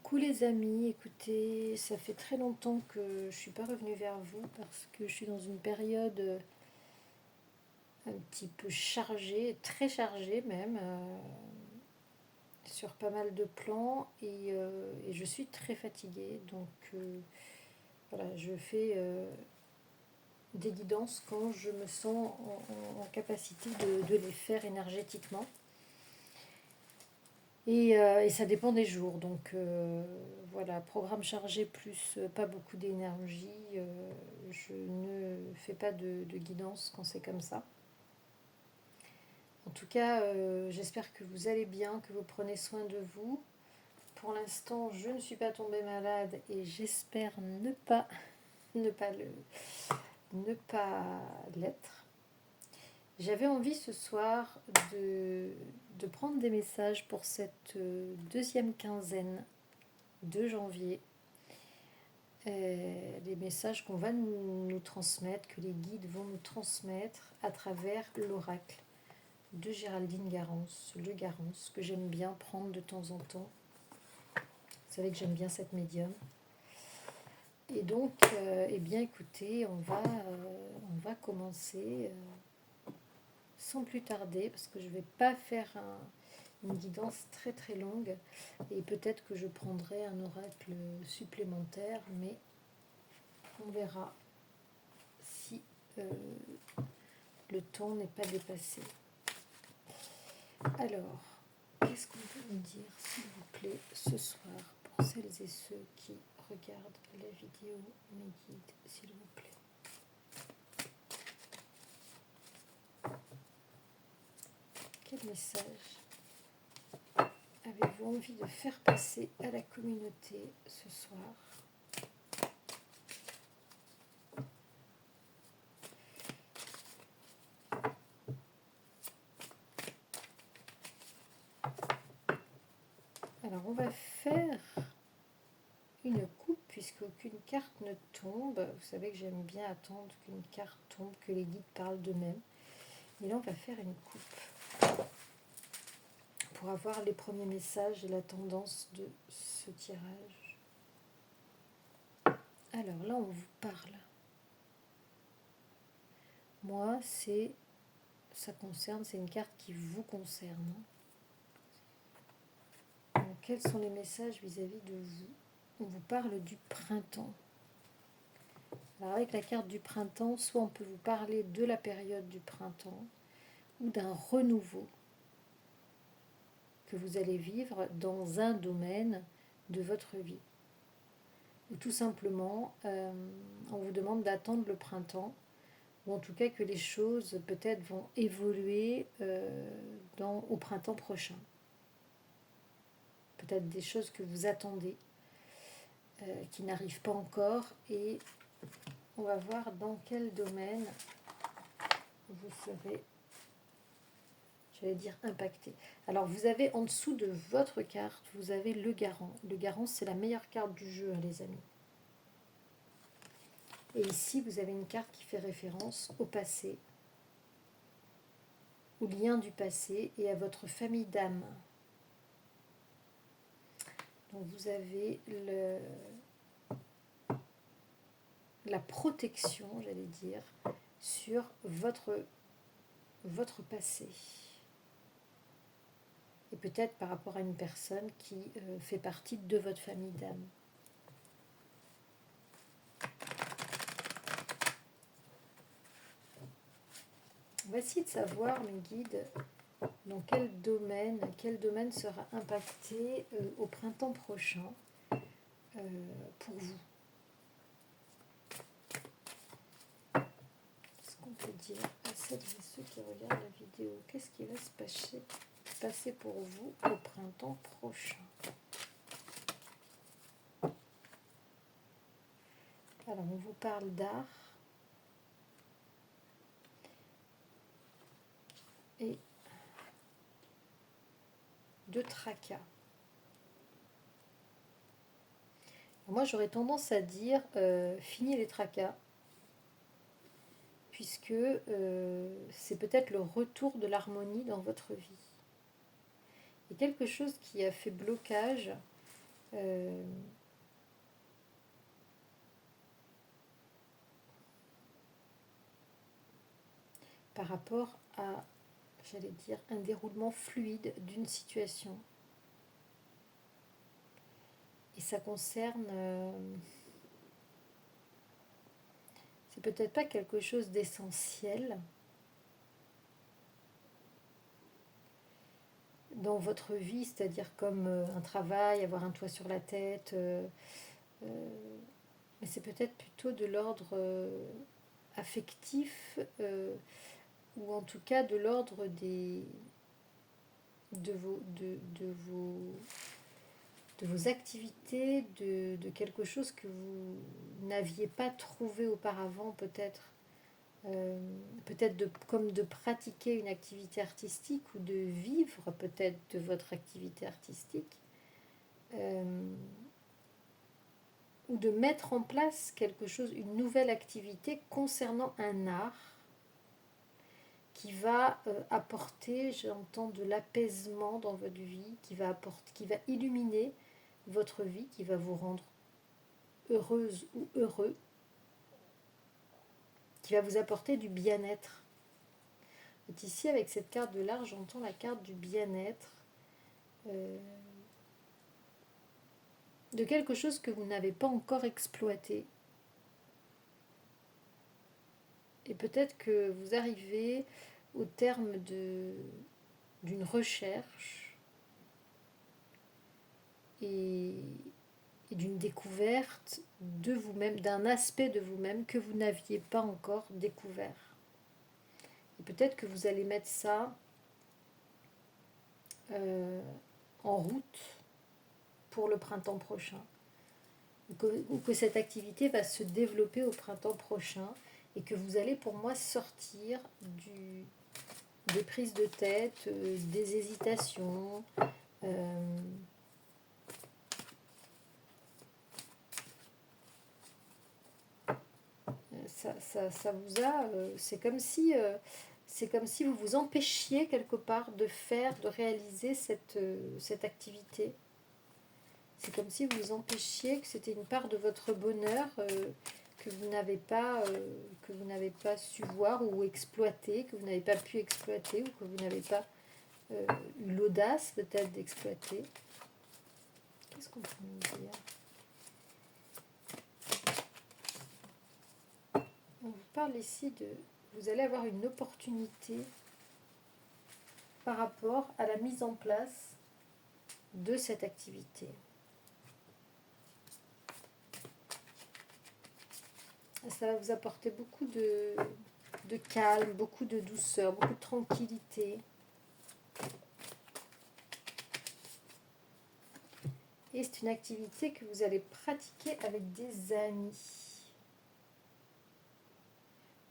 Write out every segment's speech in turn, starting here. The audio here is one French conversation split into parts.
Coucou les amis, écoutez, ça fait très longtemps que je ne suis pas revenue vers vous parce que je suis dans une période un petit peu chargée, très chargée même, sur pas mal de plans et je suis très fatiguée. Donc voilà, je fais des guidances quand je me sens en capacité de les faire énergétiquement. Et ça dépend des jours. Donc voilà, programme chargé plus pas beaucoup d'énergie. Je ne fais pas de guidance quand c'est comme ça. En tout cas, j'espère que vous allez bien, que vous prenez soin de vous. Pour l'instant, je ne suis pas tombée malade et j'espère ne pas ne pas l'être. J'avais envie ce soir de prendre des messages pour cette deuxième quinzaine de janvier. Les messages qu'on va nous transmettre, que les guides vont nous transmettre à travers l'oracle de Géraldine Garance, le Garance, que j'aime bien prendre de temps en temps. Vous savez que j'aime bien cette médium. Et donc, eh bien écoutez, on va commencer sans plus tarder, parce que je ne vais pas faire une guidance très très longue, et peut-être que je prendrai un oracle supplémentaire, mais on verra si le temps n'est pas dépassé. Alors, qu'est-ce qu'on peut me dire, s'il vous plaît, ce soir, pour celles et ceux qui regardent la vidéo, mes guides, s'il vous plaît. Quel message avez-vous envie de faire passer à la communauté ce soir ? Alors, on va faire une coupe puisque aucune carte ne tombe. Vous savez que j'aime bien attendre qu'une carte tombe, que les guides parlent d'eux-mêmes. Et là, on va faire une coupe pour avoir les premiers messages et la tendance de ce tirage. Alors là, on vous parle. Moi, c'est une carte qui vous concerne. Donc, quels sont les messages vis-à-vis de vous ? On vous parle du printemps. Alors avec la carte du printemps, soit on peut vous parler de la période du printemps ou d'un renouveau que vous allez vivre dans un domaine de votre vie. Ou tout simplement, on vous demande d'attendre le printemps, ou en tout cas que les choses peut-être vont évoluer au printemps prochain. Peut-être des choses que vous attendez, qui n'arrivent pas encore, et on va voir dans quel domaine vous serez, j'allais dire, impacté. Alors vous avez en dessous de votre carte, vous avez le garant. Le garant, c'est la meilleure carte du jeu, hein, les amis. Et ici, vous avez une carte qui fait référence au passé, au lien du passé et à votre famille d'âme. Donc vous avez la protection, j'allais dire, sur votre passé. Et peut-être par rapport à une personne qui fait partie de votre famille d'âme. On va essayer de savoir, mes guides, dans quel domaine sera impacté au printemps prochain pour vous. Qu'est-ce qu'on peut dire à celles et ceux qui regardent la vidéo ? Qu'est-ce qui va se passer pour vous au printemps prochain ? Alors, on vous parle d'art et de tracas. Moi, j'aurais tendance à dire fini les tracas, puisque c'est peut-être le retour de l'harmonie dans votre vie. Et quelque chose qui a fait blocage par rapport à, j'allais dire, un déroulement fluide d'une situation. Et ça concerne, c'est peut-être pas quelque chose d'essentiel dans votre vie, c'est-à-dire comme un travail, avoir un toit sur la tête, mais c'est peut-être plutôt de l'ordre affectif, ou en tout cas de l'ordre de vos activités, de quelque chose que vous n'aviez pas trouvé auparavant, peut-être. Peut-être comme de pratiquer une activité artistique ou de vivre peut-être de votre activité artistique, ou de mettre en place quelque chose, une nouvelle activité concernant un art qui va apporter, j'entends, de l'apaisement dans votre vie, qui va illuminer votre vie, qui va vous rendre heureuse ou heureux, qui va vous apporter du bien-être. Et ici, avec cette carte de l'art, j'entends la carte du bien-être, de quelque chose que vous n'avez pas encore exploité. Et peut-être que vous arrivez au terme d'une recherche et d'une découverte de vous-même, d'un aspect de vous-même que vous n'aviez pas encore découvert. Et peut-être que vous allez mettre ça en route pour le printemps prochain. Ou que cette activité va se développer au printemps prochain et que vous allez pour moi sortir des prises de tête, des hésitations, ça vous a, c'est comme si vous vous empêchiez quelque part de réaliser cette activité. C'est comme si vous vous empêchiez, que c'était une part de votre bonheur que vous n'avez pas su voir ou exploiter, que vous n'avez pas pu exploiter, ou que vous n'avez pas eu l'audace peut-être d'exploiter. Qu'est-ce qu'on peut nous dire ? On vous parle ici de... Vous allez avoir une opportunité par rapport à la mise en place de cette activité. Ça va vous apporter beaucoup de calme, beaucoup de douceur, beaucoup de tranquillité. Et c'est une activité que vous allez pratiquer avec des amis.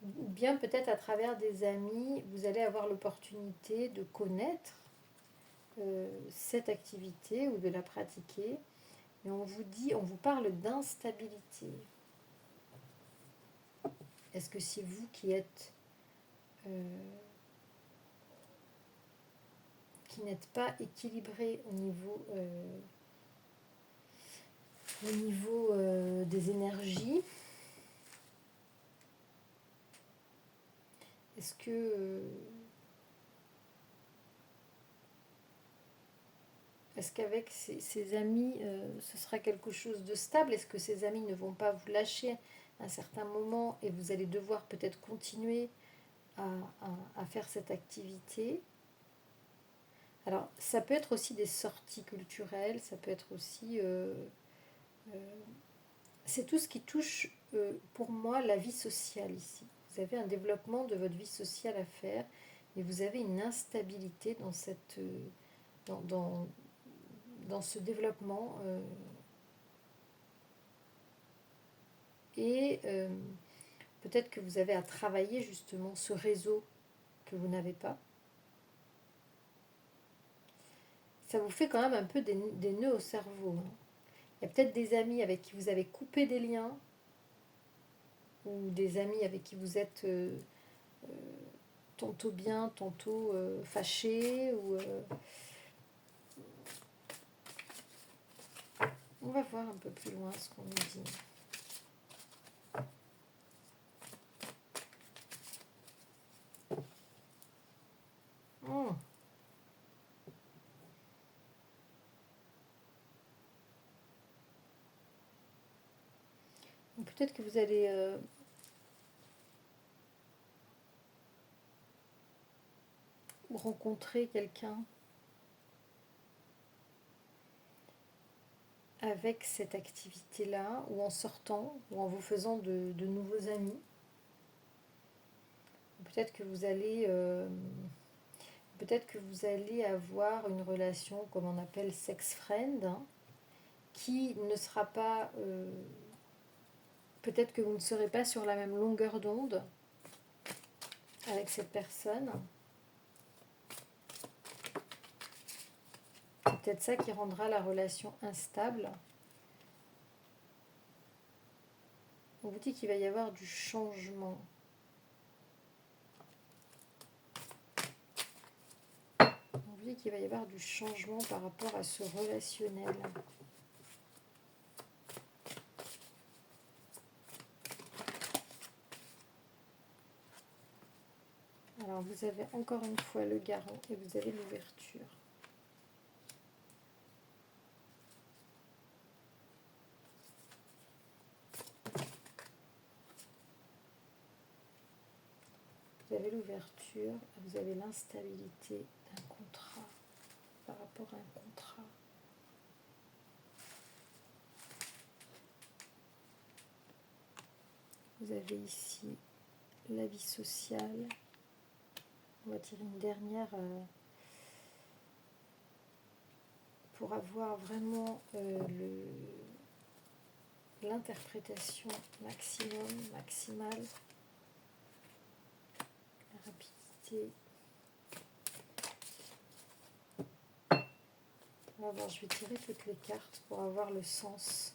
Ou bien peut-être à travers des amis, vous allez avoir l'opportunité de connaître cette activité ou de la pratiquer. Et on vous parle d'instabilité. Est-ce que c'est vous qui êtes qui n'êtes pas équilibré au niveau des énergies? Est-ce que est-ce qu'avec ces amis, ce sera quelque chose de stable? Est-ce que ces amis ne vont pas vous lâcher à un certain moment et vous allez devoir peut-être continuer à faire cette activité? Alors, ça peut être aussi des sorties culturelles, ça peut être aussi... c'est tout ce qui touche, pour moi, la vie sociale ici. Vous avez un développement de votre vie sociale à faire, et vous avez une instabilité dans cette... dans ce développement et peut-être que vous avez à travailler justement ce réseau que vous n'avez pas. Ça vous fait quand même un peu des nœuds au cerveau. Il y a peut-être des amis avec qui vous avez coupé des liens, ou des amis avec qui vous êtes tantôt bien, tantôt fâchés, ou On va voir un peu plus loin ce qu'on nous dit. Peut-être que vous allez rencontrer quelqu'un avec cette activité-là, ou en sortant, ou en vous faisant de nouveaux amis. Peut-être que vous allez avoir une relation, comme on appelle sex friend, hein, qui ne sera pas... peut-être que vous ne serez pas sur la même longueur d'onde avec cette personne. C'est peut-être ça qui rendra la relation instable. On vous dit qu'il va y avoir du changement. On vous dit qu'il va y avoir du changement par rapport à ce relationnel. Alors vous avez encore une fois le garant et vous avez l'ouverture. Vous avez l'ouverture, vous avez l'instabilité d'un contrat, par rapport à un contrat. Vous avez ici la vie sociale. On va tirer une dernière pour avoir vraiment l'interprétation maximale. La rapidité. On va voir, je vais tirer toutes les cartes pour avoir le sens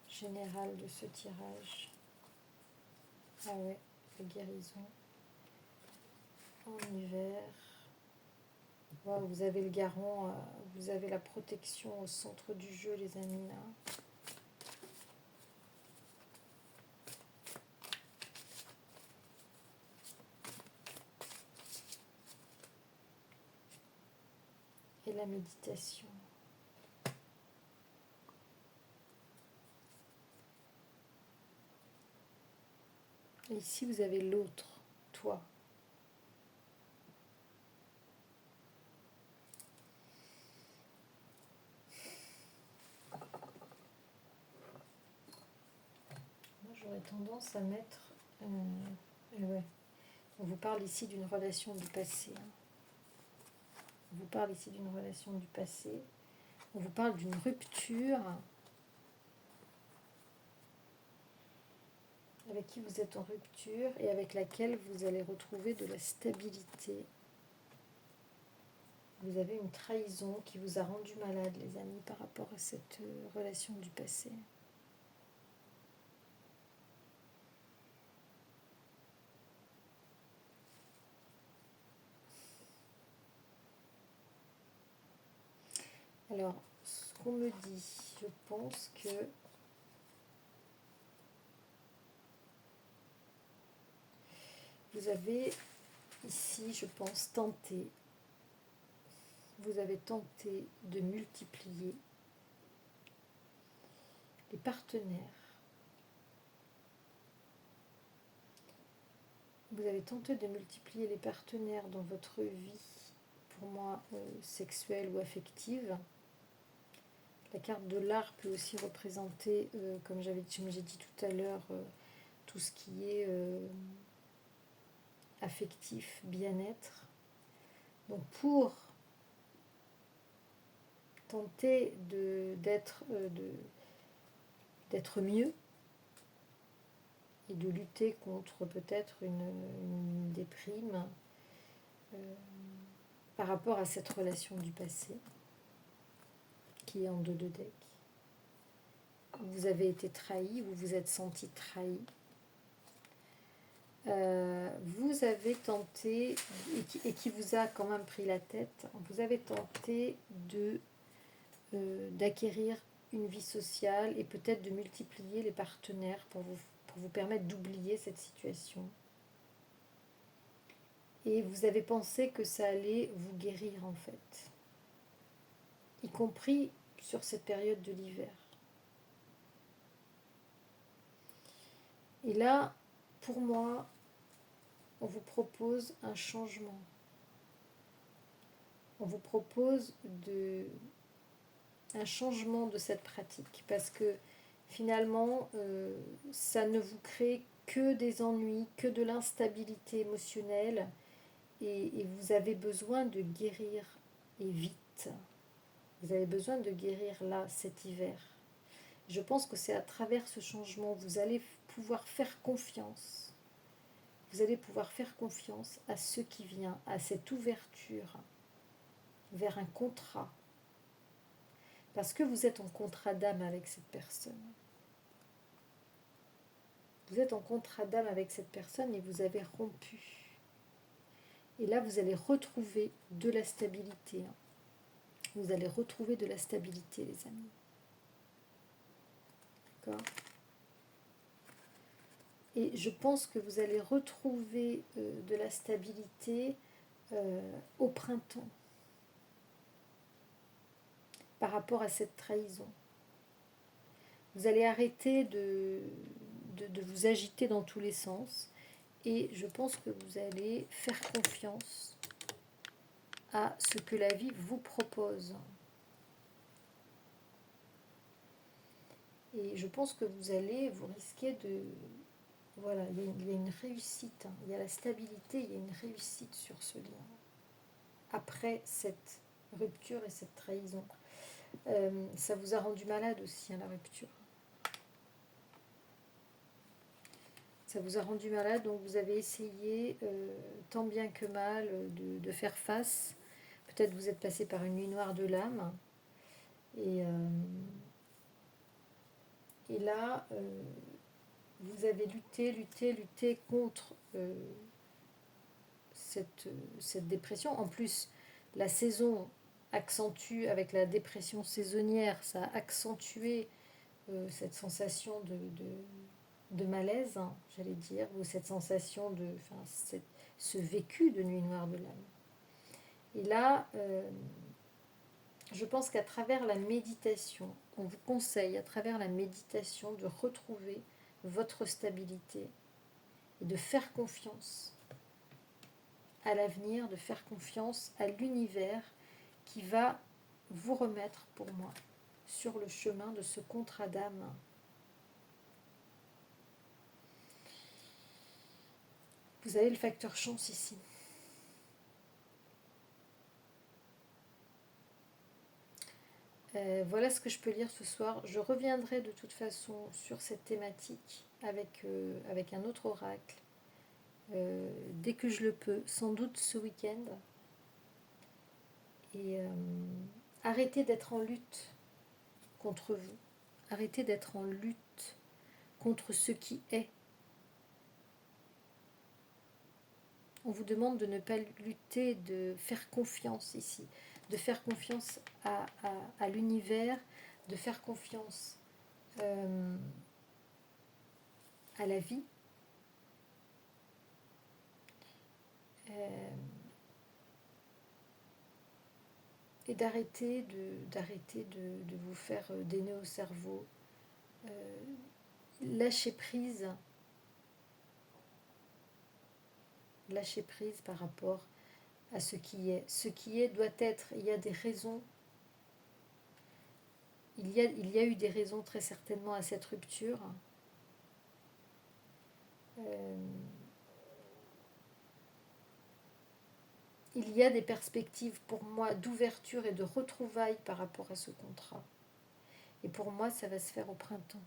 général de ce tirage. Ah ouais, la guérison. En hiver. Wow, vous avez le garant, vous avez la protection au centre du jeu, les amis. Là. Et la méditation. Et ici, vous avez l'autre, toi. Moi, j'aurais tendance à mettre... ouais. On vous parle ici d'une relation du passé. Hein. On vous parle ici d'une relation du passé. On vous parle d'une rupture avec qui vous êtes en rupture et avec laquelle vous allez retrouver de la stabilité. Vous avez une trahison qui vous a rendu malade, les amis, par rapport à cette relation du passé. Alors, ce qu'on me dit, je pense que vous avez ici, je pense, vous avez tenté de multiplier les partenaires. Vous avez tenté de multiplier les partenaires dans votre vie, pour moi, sexuelle ou affective. La carte de l'art peut aussi représenter, comme j'ai dit tout à l'heure, tout ce qui est affectif, bien-être. Donc pour tenter d'être mieux et de lutter contre peut-être une déprime par rapport à cette relation du passé qui est en 2 de deck. Vous avez été trahi, vous vous êtes senti trahi. Vous avez tenté, et qui vous a quand même pris la tête, vous avez tenté d'acquérir une vie sociale et peut-être de multiplier les partenaires pour vous permettre d'oublier cette situation. Et vous avez pensé que ça allait vous guérir en fait, y compris sur cette période de l'hiver. Et là, pour moi, on vous propose un changement. On vous propose un changement de cette pratique parce que finalement, ça ne vous crée que des ennuis, que de l'instabilité émotionnelle et vous avez besoin de guérir et vite. Vous avez besoin de guérir là, cet hiver. Je pense que c'est à travers ce changement, vous allez pouvoir faire confiance. Vous allez pouvoir faire confiance à ce qui vient, à cette ouverture vers un contrat. Parce que vous êtes en contrat d'âme avec cette personne. Vous êtes en contrat d'âme avec cette personne et vous avez rompu. Et là, vous allez retrouver de la stabilité. Vous allez retrouver de la stabilité, les amis. D'accord ? Et je pense que vous allez retrouver de la stabilité au printemps par rapport à cette trahison. Vous allez arrêter de vous agiter dans tous les sens et je pense que vous allez faire confiance à ce que la vie vous propose. Et je pense que vous risquez de... Voilà, il y a une réussite, il y a la stabilité, il y a une réussite sur ce lien. Après cette rupture et cette trahison. Ça vous a rendu malade aussi, la rupture. Ça vous a rendu malade, donc vous avez essayé, tant bien que mal, de faire face. Peut-être vous êtes passé par une nuit noire de l'âme. Et là, vous avez lutté contre cette dépression. En plus, la saison accentue, avec la dépression saisonnière, ça a accentué cette sensation de malaise, j'allais dire, ou cette sensation ce vécu de nuit noire de l'âme. Et là, je pense qu'à travers la méditation, on vous conseille à travers la méditation de retrouver votre stabilité et de faire confiance à l'avenir, de faire confiance à l'univers qui va vous remettre, pour moi, sur le chemin de ce contrat d'âme. Vous avez le facteur chance ici. Voilà ce que je peux lire ce soir. Je reviendrai de toute façon sur cette thématique avec un autre oracle dès que je le peux, sans doute ce week-end. Et arrêtez d'être en lutte contre vous. Arrêtez d'être en lutte contre ce qui est. On vous demande de ne pas lutter, de faire confiance ici, de faire confiance à l'univers, de faire confiance à la vie. Et d'arrêter de vous faire des nœuds au cerveau. Lâcher prise par rapport à ce qui est. Ce qui est doit être, il y a des raisons. Il y a eu des raisons très certainement à cette rupture. Il y a des perspectives pour moi d'ouverture et de retrouvailles par rapport à ce contrat. Et pour moi, ça va se faire au printemps.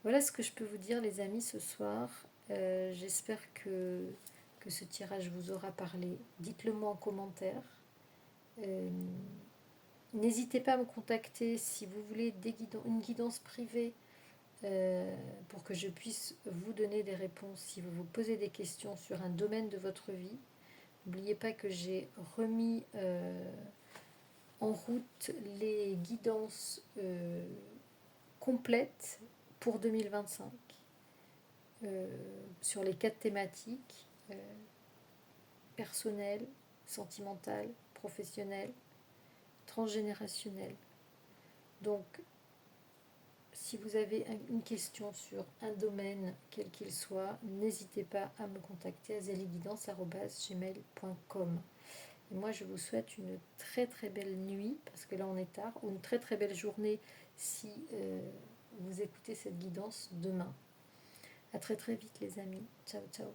Voilà ce que je peux vous dire, les amis, ce soir. J'espère que ce tirage vous aura parlé. Dites-le moi en commentaire. N'hésitez pas à me contacter si vous voulez une guidance privée pour que je puisse vous donner des réponses si vous vous posez des questions sur un domaine de votre vie. N'oubliez pas que j'ai remis en route les guidances complètes pour 2025 sur les 4 thématiques personnelles, sentimentales, professionnelles, transgénérationnelles. Donc, si vous avez une question sur un domaine, quel qu'il soit, n'hésitez pas à me contacter à zeliguidance@gmail.com. Et moi, je vous souhaite une très très belle nuit, parce que là on est tard, ou une très très belle journée si vous écoutez cette guidance demain. À très très vite les amis. Ciao ciao.